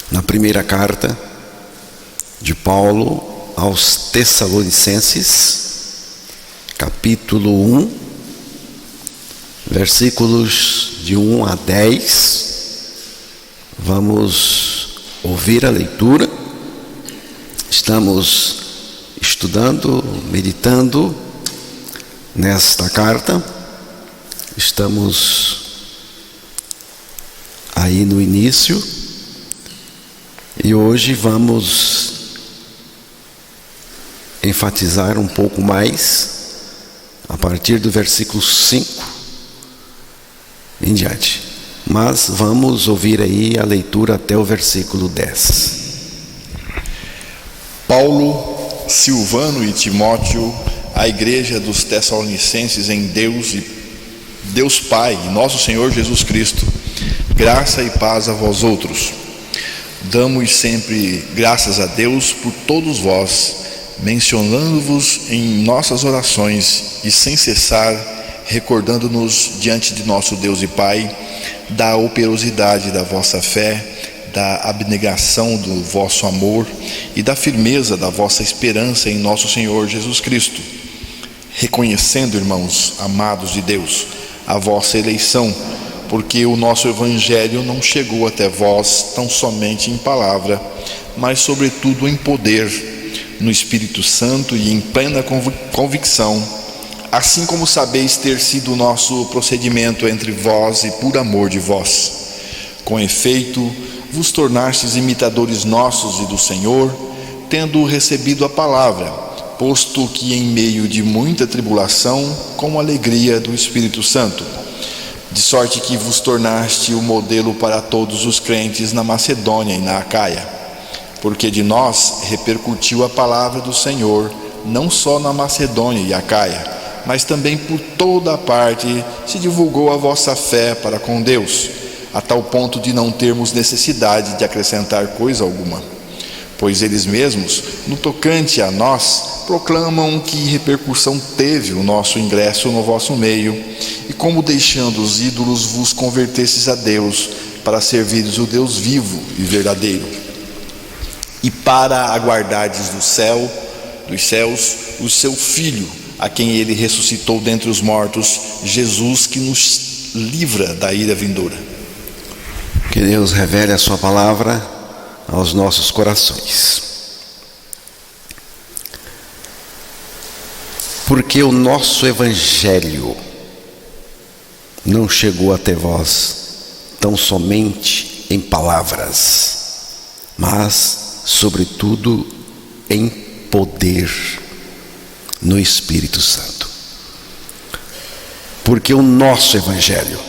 na primeira carta de Paulo aos Tessalonicenses, capítulo 1, versículos de 1 a 10. Vamos ouvir a leitura. Estamos estudando, meditando nesta carta. Estamos aí no início e hoje vamos enfatizar um pouco mais a partir do versículo 5 em diante. Mas vamos ouvir aí a leitura até o versículo 10. Paulo, Silvano e Timóteo, à igreja dos Tessalonicenses em Deus Pai e nosso Senhor Jesus Cristo, graça e paz a vós outros. Damos sempre graças a Deus por todos vós, mencionando-vos em nossas orações e sem cessar recordando-nos diante de nosso Deus e Pai da operosidade da vossa fé, da abnegação do vosso amor e da firmeza da vossa esperança em nosso Senhor Jesus Cristo, reconhecendo, irmãos amados de Deus, a vossa eleição, porque o nosso Evangelho não chegou até vós tão somente em palavra, mas sobretudo em poder, no Espírito Santo e em plena convicção, assim como sabeis ter sido o nosso procedimento entre vós e por amor de vós. Com efeito, vos tornastes imitadores nossos e do Senhor, tendo recebido a palavra, posto que em meio de muita tribulação, com alegria do Espírito Santo, de sorte que vos tornaste o modelo para todos os crentes na Macedônia e na Acaia, porque de nós repercutiu a palavra do Senhor, não só na Macedônia e Acaia, mas também por toda a parte se divulgou a vossa fé para com Deus, a tal ponto de não termos necessidade de acrescentar coisa alguma. Pois eles mesmos, no tocante a nós, proclamam que repercussão teve o nosso ingresso no vosso meio, e como deixando os ídolos vos convertestes a Deus, para servires o Deus vivo e verdadeiro, e para aguardardes dos céus, o seu Filho, a quem ele ressuscitou dentre os mortos, Jesus, que nos livra da ira vindoura. Que Deus revele a sua palavra aos nossos corações. Porque o nosso Evangelho não chegou até vós tão somente em palavras, mas sobretudo em poder, no Espírito Santo. Porque o nosso Evangelho,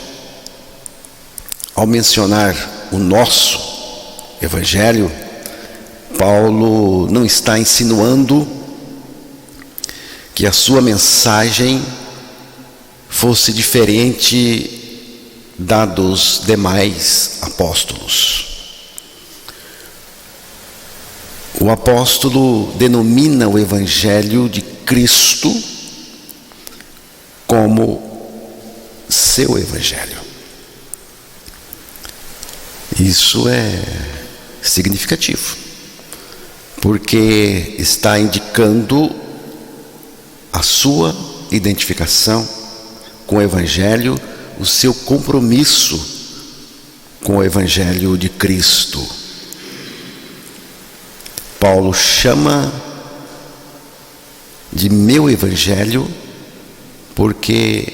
ao mencionar o nosso Evangelho, Paulo não está insinuando que a sua mensagem fosse diferente da dos demais apóstolos. O apóstolo denomina o Evangelho de Cristo como seu Evangelho. Isso é significativo, porque está indicando a sua identificação com o Evangelho, o seu compromisso com o Evangelho de Cristo. Paulo chama de meu Evangelho porque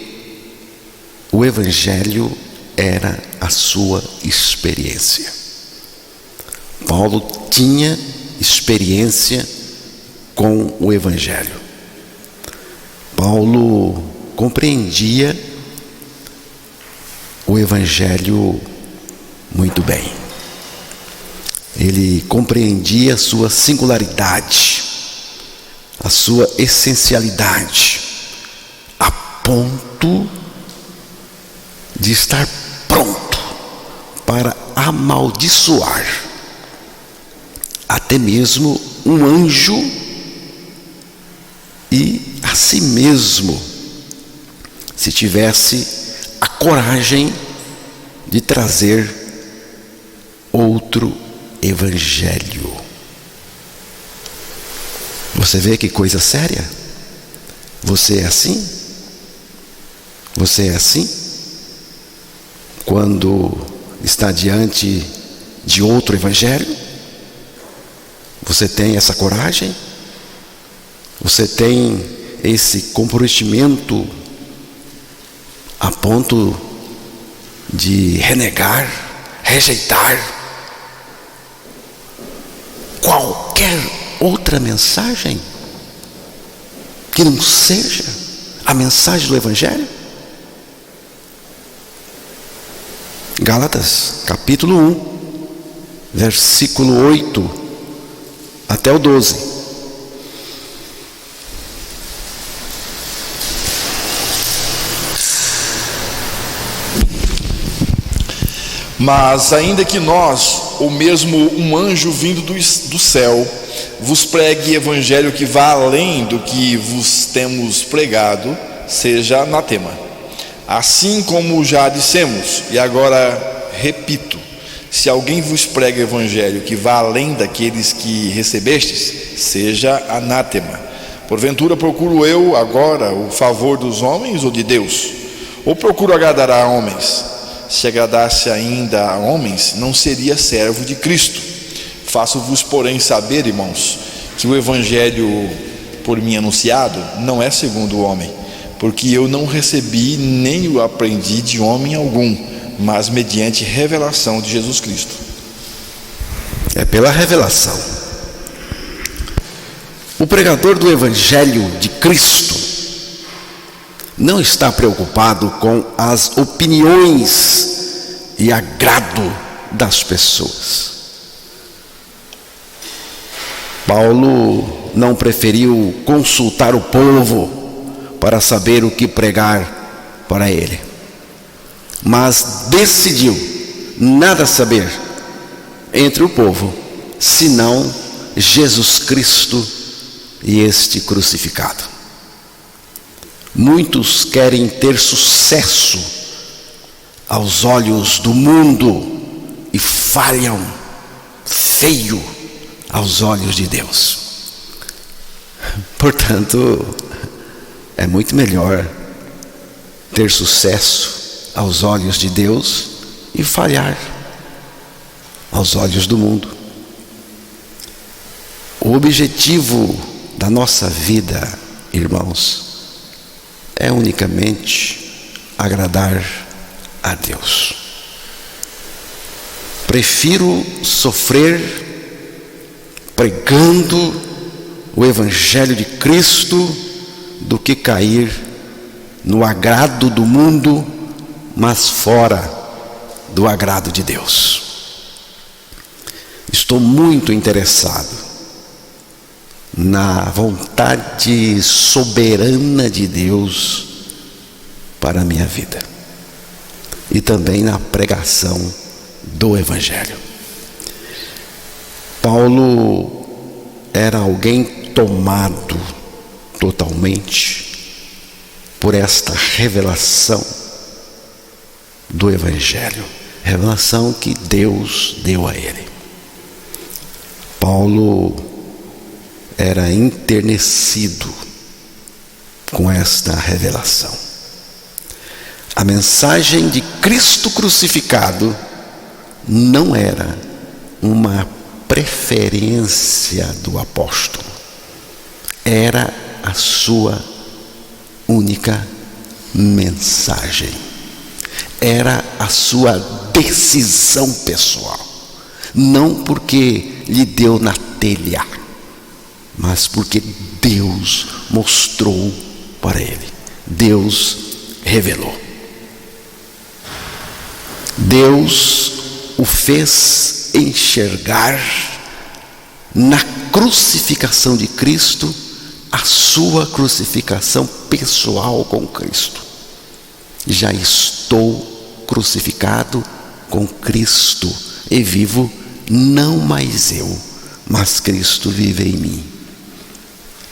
o Evangelho era a sua experiência. Paulo tinha experiência com o Evangelho. Paulo compreendia o Evangelho muito bem. Ele compreendia a sua singularidade, a sua essencialidade, a ponto de estar pronto para amaldiçoar até mesmo um anjo e a si mesmo, se tivesse a coragem de trazer outro evangelho. Você vê que coisa séria? Você é assim? Você é assim? Quando está diante de outro evangelho? Você tem essa coragem? Você tem esse comprometimento a ponto de renegar, rejeitar qualquer outra mensagem que não seja a mensagem do evangelho? Gálatas, capítulo 1, versículo 8 até o 12. Mas ainda que nós, ou mesmo um anjo vindo do céu, vos pregue evangelho que vá além do que vos temos pregado, seja anátema. Assim como já dissemos, e agora repito: se alguém vos prega evangelho que vá além daqueles que recebestes, seja anátema. Porventura procuro eu agora o favor dos homens ou de Deus? Ou procuro agradar a homens? Se agradasse ainda a homens, não seria servo de Cristo. Faço-vos, porém, saber, irmãos, que o evangelho por mim anunciado não é segundo o homem, porque eu não recebi nem o aprendi de homem algum, mas mediante revelação de Jesus Cristo. É pela revelação. O pregador do evangelho de Cristo não está preocupado com as opiniões e agrado das pessoas. Paulo não preferiu consultar o povo para saber o que pregar para ele, mas decidiu nada saber entre o povo, senão Jesus Cristo e este crucificado. Muitos querem ter sucesso aos olhos do mundo e falham feio aos olhos de Deus. Portanto, é muito melhor ter sucesso aos olhos de Deus e falhar aos olhos do mundo. O objetivo da nossa vida, irmãos, é unicamente agradar a Deus. Prefiro sofrer pregando o evangelho de Cristo do que cair no agrado do mundo, mas fora do agrado de Deus. Estou muito interessado na vontade soberana de Deus para a minha vida e também na pregação do evangelho. Paulo era alguém tomado totalmente por esta revelação do evangelho, revelação que Deus deu a ele. Paulo era enternecido com esta revelação. A mensagem de Cristo crucificado não era uma preferência do apóstolo, era a sua única mensagem, era a sua decisão pessoal, não porque lhe deu na telha, mas porque Deus mostrou para ele, Deus revelou. Deus o fez enxergar na crucificação de Cristo a sua crucificação pessoal com Cristo. Já estou crucificado com Cristo e vivo não mais eu, mas Cristo vive em mim.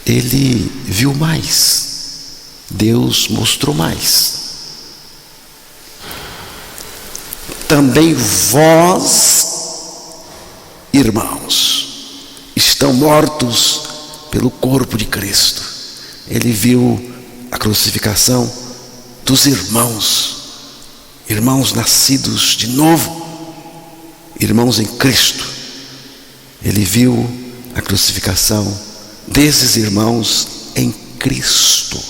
Ele viu mais, Deus mostrou mais. Também vós irmãos estão mortos pelo corpo de Cristo. Ele viu a crucificação dos irmãos nascidos de novo, irmãos em Cristo. Ele viu a crucificação desses irmãos em Cristo.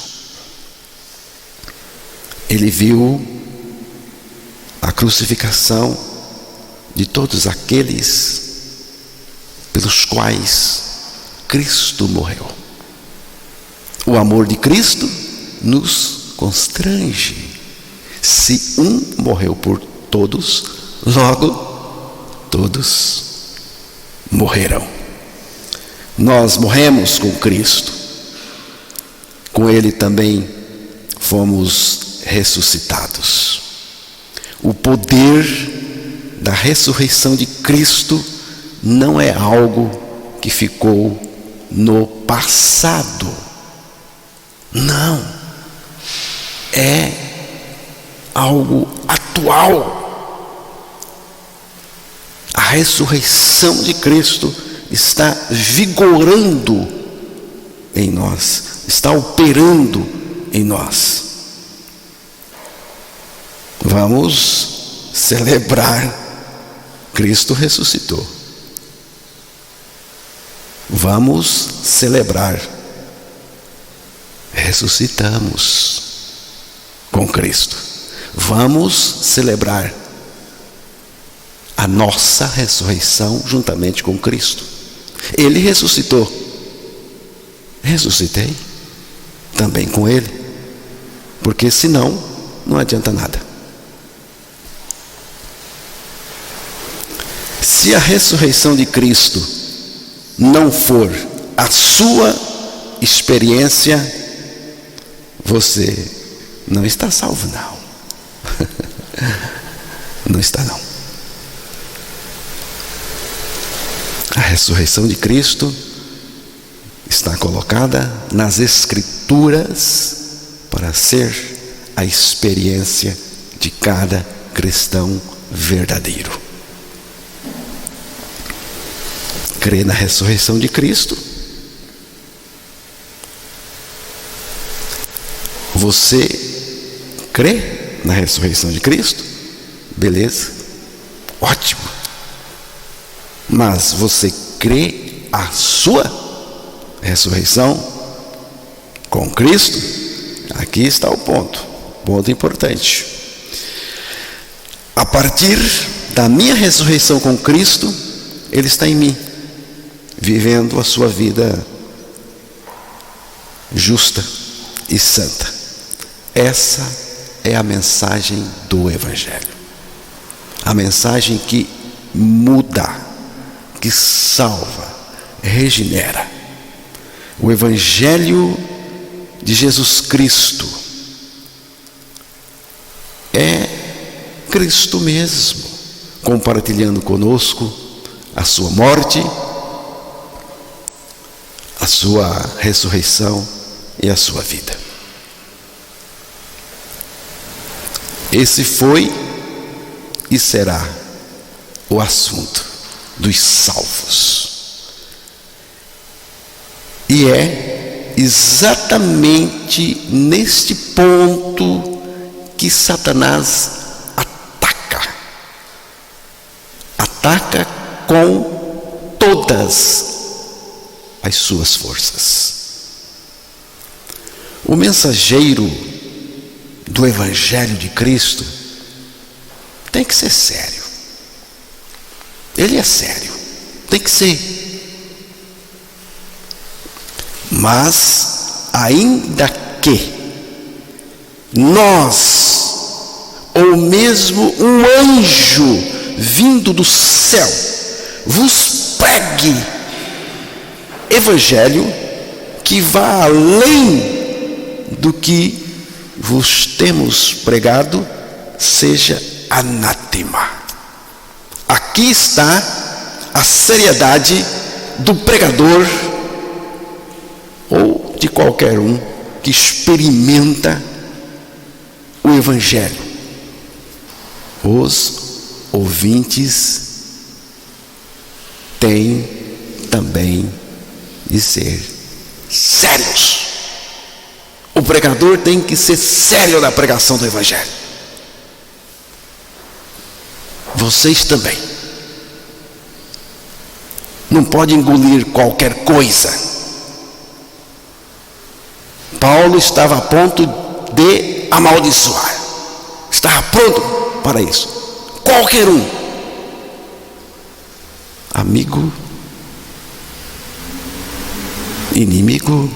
Ele viu a crucificação de todos aqueles pelos quais Cristo morreu. O amor de Cristo nos constrange. Se um morreu por todos, logo todos morrerão. Nós morremos com Cristo. Com Ele também fomos ressuscitados. O poder da ressurreição de Cristo não é algo que ficou no passado. Não. É algo atual. A ressurreição de Cristo está vigorando em nós, está operando em nós. Vamos celebrar. Cristo ressuscitou. Vamos celebrar. Ressuscitamos com Cristo. Vamos celebrar a nossa ressurreição juntamente com Cristo. Ele ressuscitou. Ressuscitei também com Ele. Porque senão não adianta nada. Se a ressurreição de Cristo não for a sua experiência, você não está salvo, não. Não está, não. A ressurreição de Cristo está colocada nas Escrituras para ser a experiência de cada cristão verdadeiro. Crê na ressurreição de Cristo. Você crê na ressurreição de Cristo? Beleza, ótimo. Mas você crê a sua ressurreição com Cristo? Aqui está o ponto importante. A partir da minha ressurreição com Cristo, Ele está em mim, vivendo a sua vida justa e santa. Essa é a mensagem do Evangelho. A mensagem que muda, que salva, regenera. O Evangelho de Jesus Cristo é Cristo mesmo, compartilhando conosco a sua morte, a sua ressurreição e a sua vida. Esse foi e será o assunto dos salvos. E é exatamente neste ponto que Satanás ataca com todas as suas forças. O mensageiro do Evangelho de Cristo tem que ser sério. Ele é sério, tem que ser. Mas ainda que nós, ou mesmo um anjo vindo do céu, vos pregue Evangelho que vá além do que vos temos pregado, seja anátema. Aqui está a seriedade do pregador ou de qualquer um que experimenta o Evangelho. Os ouvintes tem também de ser sérios. O pregador tem que ser sério na pregação do Evangelho. Vocês também. Não pode engolir qualquer coisa. Paulo estava a ponto de amaldiçoar. Estava pronto para isso. Qualquer um. Amigo, inimigo,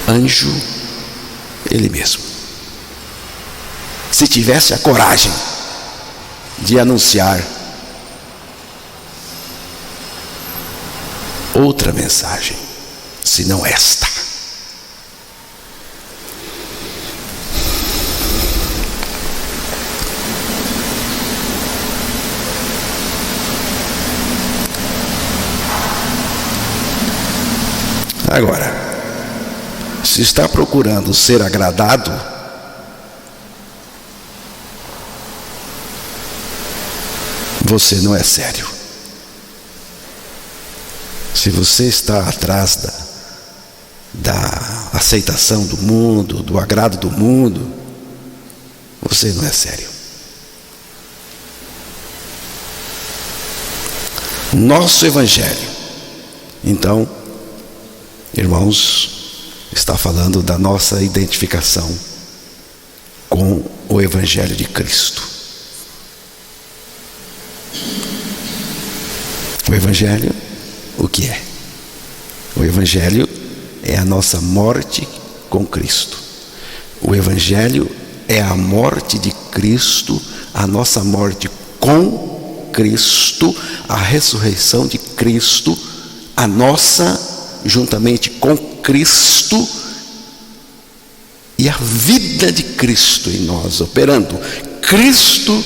anjo, ele mesmo. Se tivesse a coragem de anunciar outra mensagem, senão esta. Agora, se está procurando ser agradado, você não é sério. Se você está atrás da aceitação do mundo, do agrado do mundo, você não é sério. Nosso Evangelho, então, irmãos, está falando da nossa identificação com o Evangelho de Cristo. O Evangelho, o que é? O Evangelho é a nossa morte com Cristo. O Evangelho é a morte de Cristo, a nossa morte com Cristo, a ressurreição de Cristo, a nossa, juntamente com Cristo, e a vida de Cristo em nós, operando, Cristo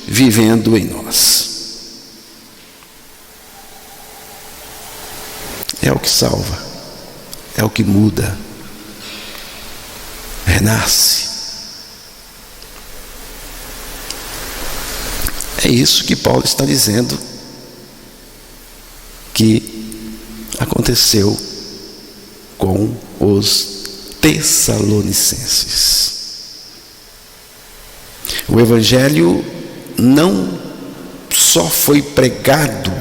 vivendo em nós. É o que salva, é o que muda, renasce. É isso que Paulo está dizendo que aconteceu com os Tessalonicenses. O Evangelho não só foi pregado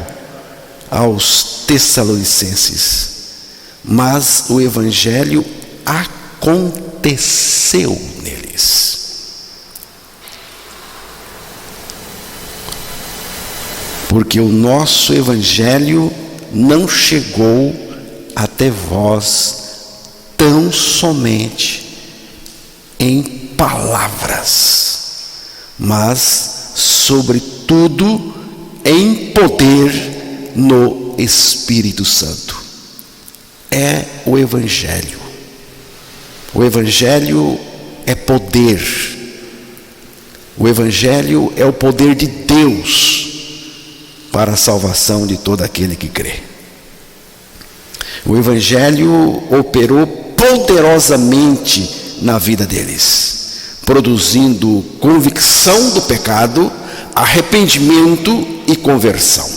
aos Tessalonicenses, mas o Evangelho aconteceu neles. Porque o nosso Evangelho não chegou até vós tão somente em palavras, mas sobretudo em poder no Espírito Santo. É o Evangelho. O Evangelho é poder. O Evangelho é o poder de Deus para a salvação de todo aquele que crê. O Evangelho operou poderosamente na vida deles, produzindo convicção do pecado, arrependimento e conversão.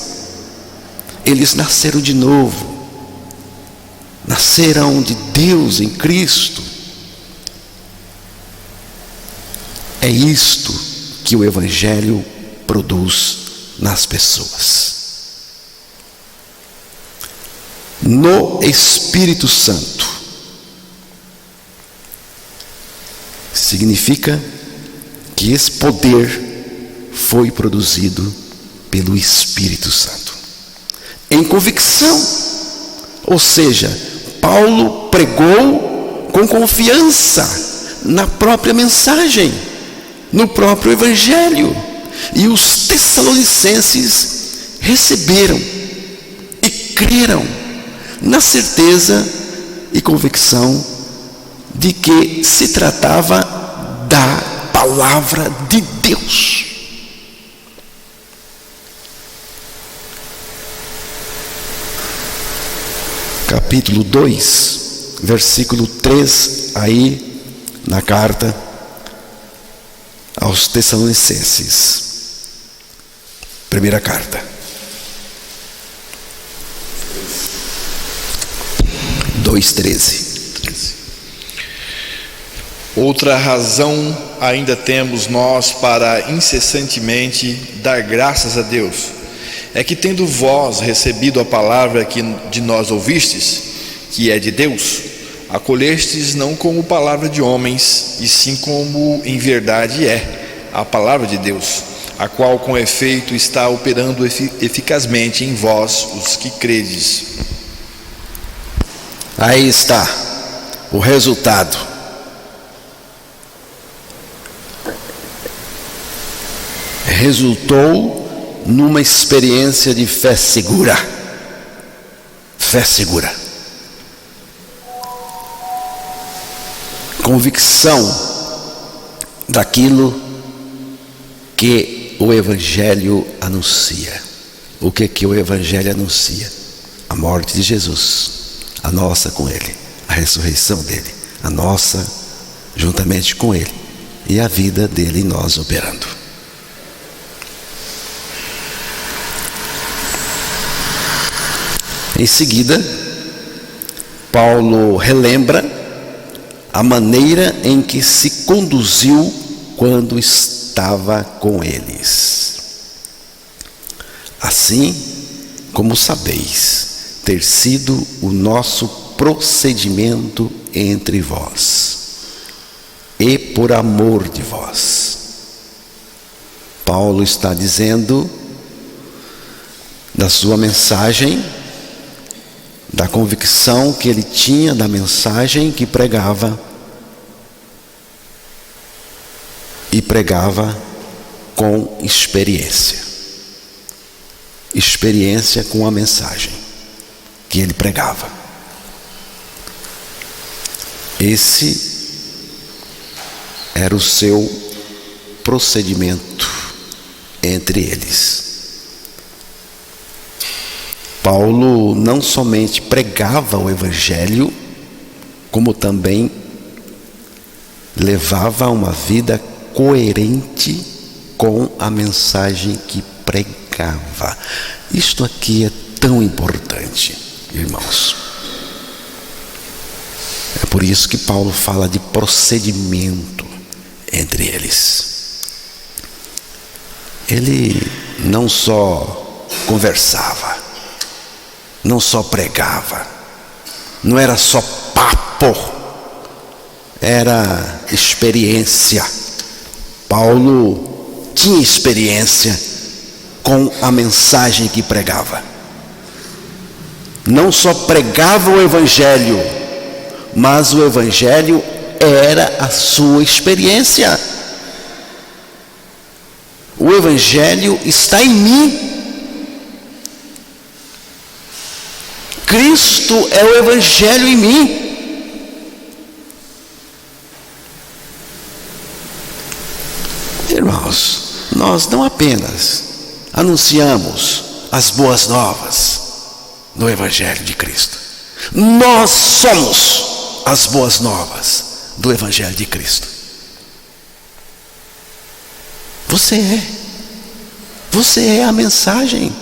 Eles nasceram de novo, nasceram de Deus em Cristo. É isto que o Evangelho produz nas pessoas. No Espírito Santo significa que esse poder foi produzido pelo Espírito Santo em convicção, ou seja, Paulo pregou com confiança na própria mensagem, no próprio Evangelho, e os Tessalonicenses receberam e creram na certeza e convicção de que se tratava da palavra de Deus. Capítulo 2, versículo 3, aí na carta aos Tessalonicenses. Primeira carta. 2:13. Outra razão ainda temos nós para incessantemente dar graças a Deus, é que tendo vós recebido a palavra que de nós ouvistes, que é de Deus, acolhestes não como palavra de homens, e sim como em verdade é a palavra de Deus, a qual com efeito está operando eficazmente em vós, os que credes. Aí está o resultado. Resultou numa experiência de fé segura. Fé segura. Convicção daquilo que o Evangelho anuncia. O que o Evangelho anuncia? A morte de Jesus, a nossa com Ele, a ressurreição dele, a nossa juntamente com Ele, e a vida dele em nós operando. Em seguida, Paulo relembra a maneira em que se conduziu quando estava com eles. Assim como sabeis ter sido o nosso procedimento entre vós, e por amor de vós. Paulo está dizendo da sua mensagem, da convicção que ele tinha da mensagem que pregava, e pregava com experiência com a mensagem que ele pregava. Esse era o seu procedimento entre eles. Paulo não somente pregava o Evangelho, como também levava uma vida coerente com a mensagem que pregava. Isto aqui é tão importante, irmãos. É por isso que Paulo fala de procedimento entre eles. Ele não só conversava, não só pregava, não era só papo, era experiência. Paulo tinha experiência com a mensagem que pregava. Não só pregava o Evangelho, mas o Evangelho era a sua experiência. O Evangelho está em mim. Cristo é o Evangelho em mim. Irmãos, nós não apenas anunciamos as boas novas do Evangelho de Cristo, nós somos as boas novas do Evangelho de Cristo. Você é a mensagem,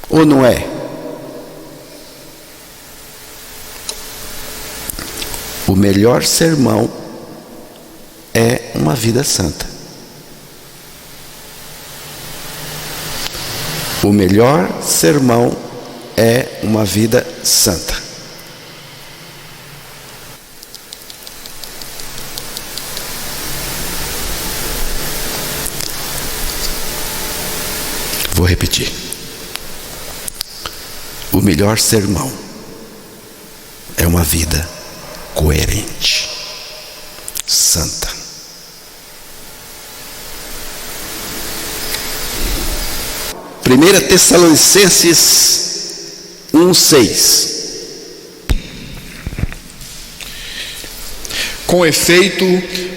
ou não é? O melhor sermão é uma vida santa. O melhor sermão é uma vida santa. Vou repetir. O melhor sermão é uma vida coerente, santa. Primeira Tessalonicenses 1:6. Com efeito,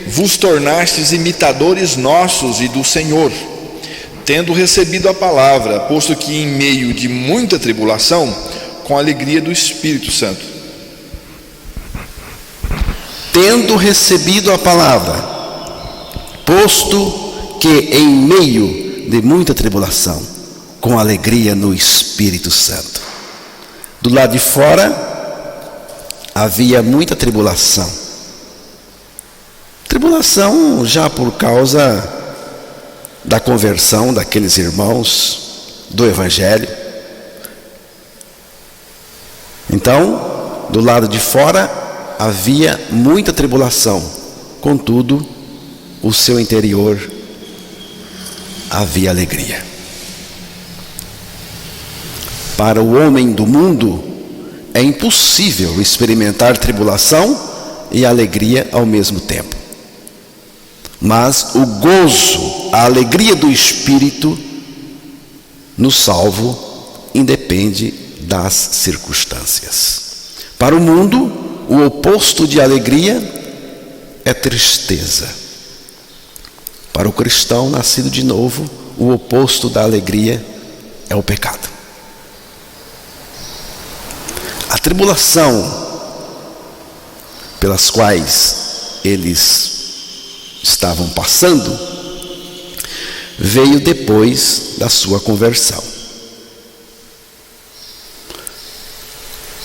vos tornastes imitadores nossos e do Senhor, tendo recebido a palavra, posto que em meio de muita tribulação, com a alegria do Espírito Santo. Tendo recebido a palavra, posto que em meio de muita tribulação, com alegria no Espírito Santo. Do lado de fora, havia muita tribulação. Tribulação já por causa da conversão daqueles irmãos do Evangelho. Então, do lado de fora havia muita tribulação, contudo, o seu interior havia alegria. Para o homem do mundo, é impossível experimentar tribulação e alegria ao mesmo tempo. Mas o gozo, a alegria do Espírito no salvo independe das circunstâncias. Para o mundo, o oposto de alegria é tristeza. Para o cristão nascido de novo, o oposto da alegria é o pecado. A tribulação pelas quais eles estavam passando veio depois da sua conversão.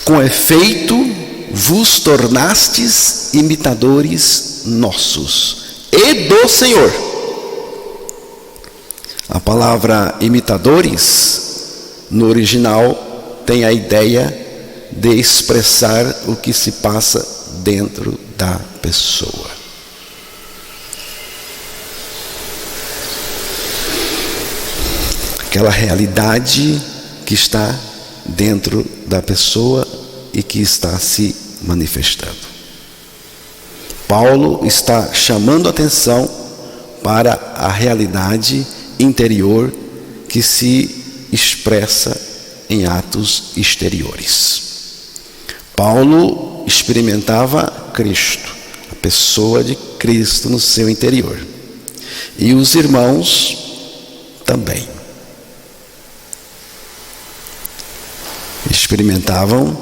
Com efeito, vos tornastes imitadores nossos e do Senhor. A palavra imitadores, no original, tem a ideia de expressar o que se passa dentro da pessoa. Aquela realidade que está dentro da pessoa e que está se manifestando. Paulo está chamando atenção para a realidade interior que se expressa em atos exteriores. Paulo experimentava Cristo, a pessoa de Cristo no seu interior. E os irmãos também experimentavam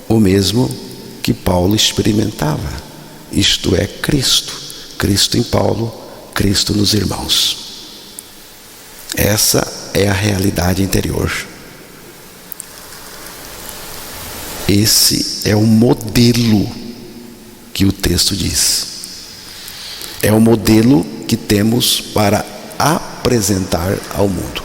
o mesmo que Paulo experimentava. Isto é Cristo. Cristo em Paulo, Cristo nos irmãos. Essa é a realidade interior. Esse é o modelo que o texto diz. É o modelo que temos para apresentar ao mundo.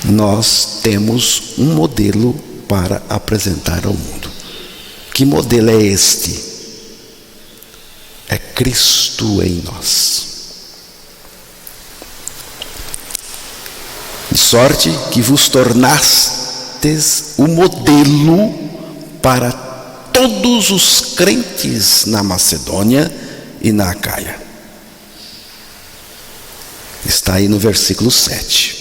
Nós temos um modelo para apresentar ao mundo. Que modelo é este? É Cristo em nós. De sorte que vos tornastes o modelo para todos os crentes na Macedônia e na Acaia. Está aí no versículo 7.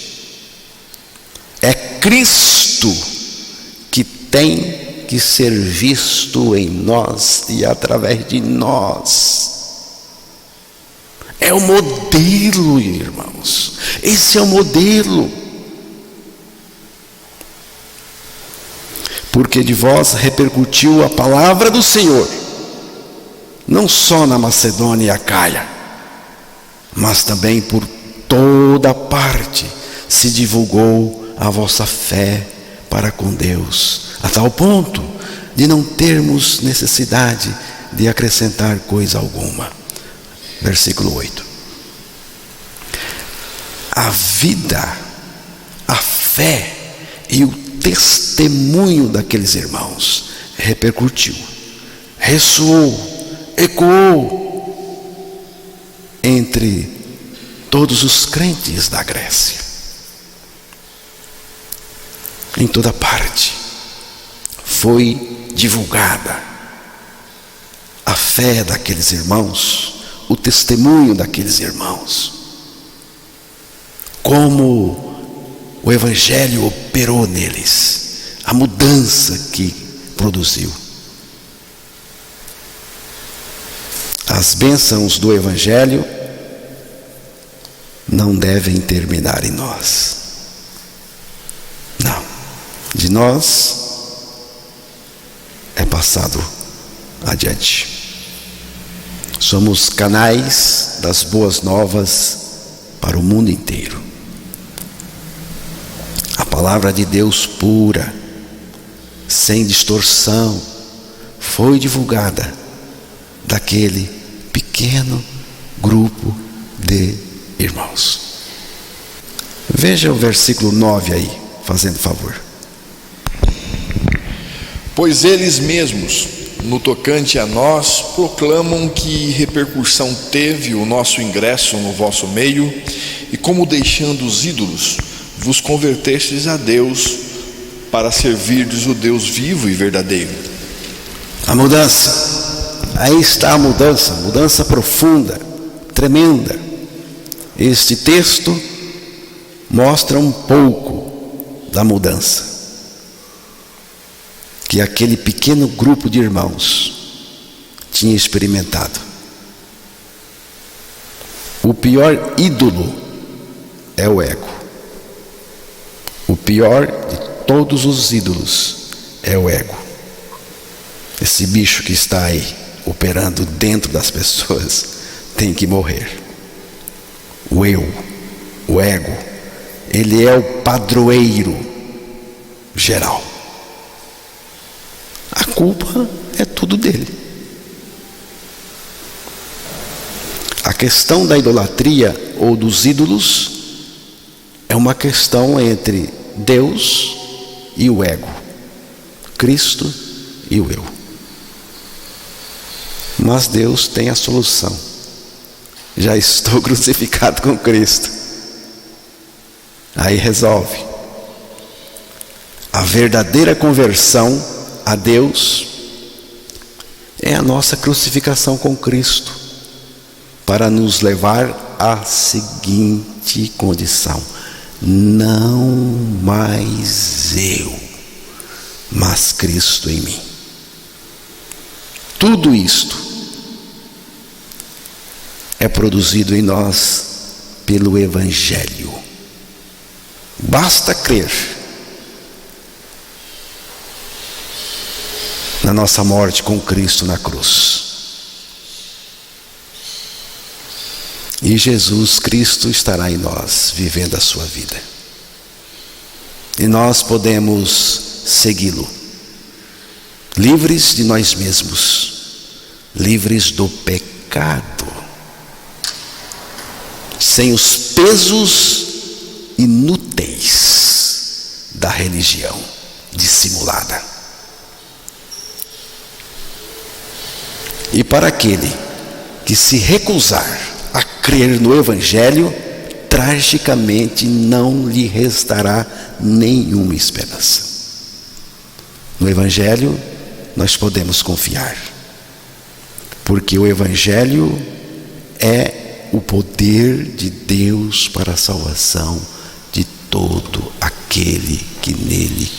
É Cristo que tem que ser visto em nós e através de nós. É o modelo, irmãos. Esse é o modelo. Porque de vós repercutiu a palavra do Senhor, não só na Macedônia e Acaia, mas também por toda parte se divulgou a vossa fé para com Deus, a tal ponto de não termos necessidade de acrescentar coisa alguma. Versículo 8. A vida, a fé e o testemunho daqueles irmãos repercutiu, ressoou, ecoou entre todos os crentes da Grécia. Em toda parte foi divulgada a fé daqueles irmãos, o testemunho daqueles irmãos, como o Evangelho operou neles, a mudança que produziu. As bênçãos do Evangelho não devem terminar em nós. Não. De nós é passado adiante. Somos canais das boas novas para o mundo inteiro. A palavra de Deus pura, sem distorção, foi divulgada daquele pequeno grupo de irmãos. Veja o versículo 9 aí, fazendo favor. Pois eles mesmos, no tocante a nós, proclamam que repercussão teve o nosso ingresso no vosso meio, e como deixando os ídolos, vos convertestes a Deus, para servirdes o Deus vivo e verdadeiro. A mudança, aí está a mudança profunda, tremenda. Este texto mostra um pouco da mudança que aquele pequeno grupo de irmãos tinha experimentado. O pior ídolo é o ego. O pior de todos os ídolos é o ego. Esse bicho que está aí operando dentro das pessoas tem que morrer. O eu, o ego, ele é o padroeiro geral. A culpa é tudo dele. A questão da idolatria ou dos ídolos é uma questão entre Deus e o ego, Cristo e o eu. Mas Deus tem a solução. Já estou crucificado com Cristo. Aí resolve. A verdadeira conversão a Deus é a nossa crucificação com Cristo, para nos levar à seguinte condição: não mais eu, mas Cristo em mim. Tudo isto é produzido em nós pelo Evangelho. Basta crer na nossa morte com Cristo na cruz. E Jesus Cristo estará em nós, vivendo a sua vida. E nós podemos segui-lo, livres de nós mesmos, livres do pecado, sem os pesos inúteis da religião dissimulada. E para aquele que se recusar a crer no Evangelho, tragicamente não lhe restará nenhuma esperança. No Evangelho nós podemos confiar, porque o Evangelho é o poder de Deus para a salvação de todo aquele que nele